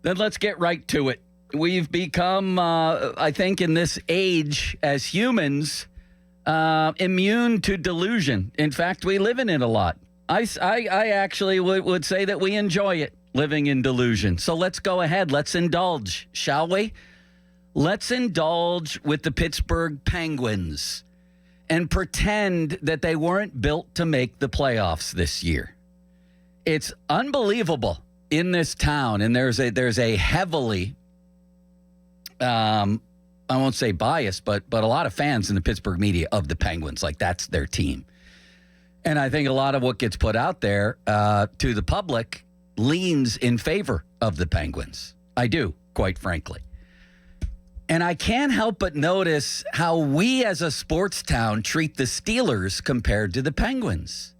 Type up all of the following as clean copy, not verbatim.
Then let's get right to it. We've become, I think, in this age as humans, immune to delusion. In fact, we live in it a lot. I actually would say that we enjoy it, living in delusion. So let's go ahead. Let's indulge, shall we? Let's indulge with the Pittsburgh Penguins and pretend that they weren't built to make the playoffs this year. It's unbelievable in this town, and there's a heavily, I won't say biased, but a lot of fans in the Pittsburgh media of the Penguins, like that's their team. And I think a lot of what gets put out there to the public leans in favor of the Penguins. I do, quite frankly. And I can't help but notice how we as a sports town treat the Steelers compared to the Penguins.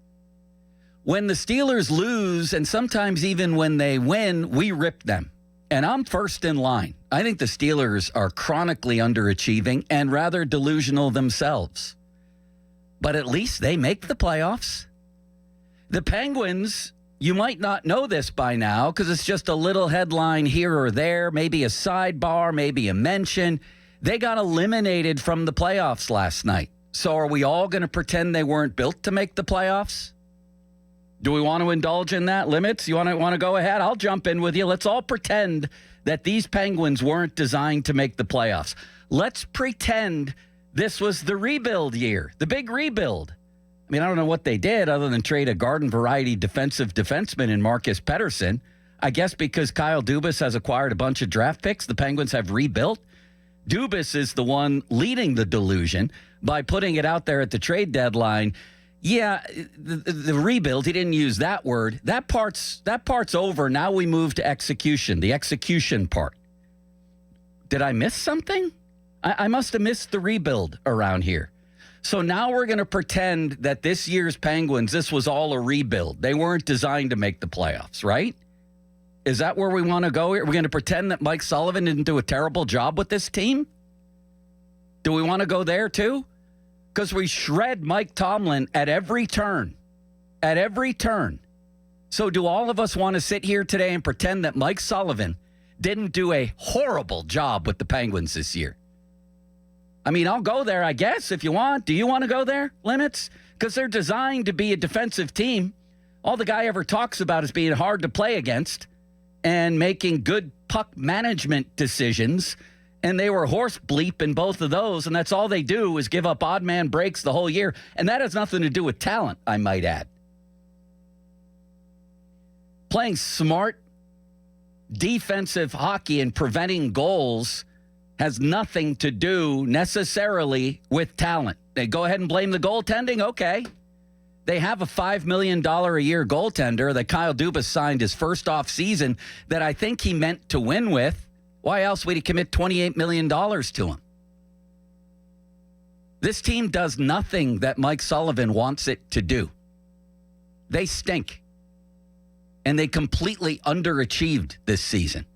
When the Steelers lose, and sometimes even when they win, we rip them. And I'm first in line. I think the Steelers are chronically underachieving and rather delusional themselves. But at least they make the playoffs. The Penguins, you might not know this by now because it's just a little headline here or there, maybe a sidebar, maybe a mention. They got eliminated from the playoffs last night. So are we all going to pretend they weren't built to make the playoffs? Do we want to indulge in that? Limits? You want to go ahead? I'll jump in with you. Let's all pretend that these Penguins weren't designed to make the playoffs. Let's pretend this was the rebuild year, the big rebuild. I mean, I don't know what they did other than trade a garden variety defensive defenseman in Marcus Pettersson. I guess because Kyle Dubas has acquired a bunch of draft picks, the Penguins have rebuilt. Dubas is the one leading the delusion by putting it out there at the trade deadline. Yeah, the rebuild, he didn't use that word. That part's over. Now we move to execution, the execution part. Did I miss something? I must have missed the rebuild around here. So now we're going to pretend that this year's Penguins, this was all a rebuild. They weren't designed to make the playoffs, right? Is that where we want to go here? We're going to pretend that Mike Sullivan didn't do a terrible job with this team? Do we want to go there too? Because we shred Mike Tomlin at every turn. At every turn. So do all of us want to sit here today and pretend that Mike Sullivan didn't do a horrible job with the Penguins this year? I mean, I'll go there, I guess, if you want. Do you want to go there, Limits? Because they're designed to be a defensive team. All the guy ever talks about is being hard to play against and making good puck management decisions. And they were horse bleep in both of those, and that's all they do is give up odd man breaks the whole year. And that has nothing to do with talent, I might add. Playing smart defensive hockey and preventing goals has nothing to do necessarily with talent. They go ahead and blame the goaltending? Okay. They have a $5 million a year goaltender that Kyle Dubas signed his first off season that I think he meant to win with. Why else would he commit $28 million to him? This team does nothing that Mike Sullivan wants it to do. They stink. And they completely underachieved this season.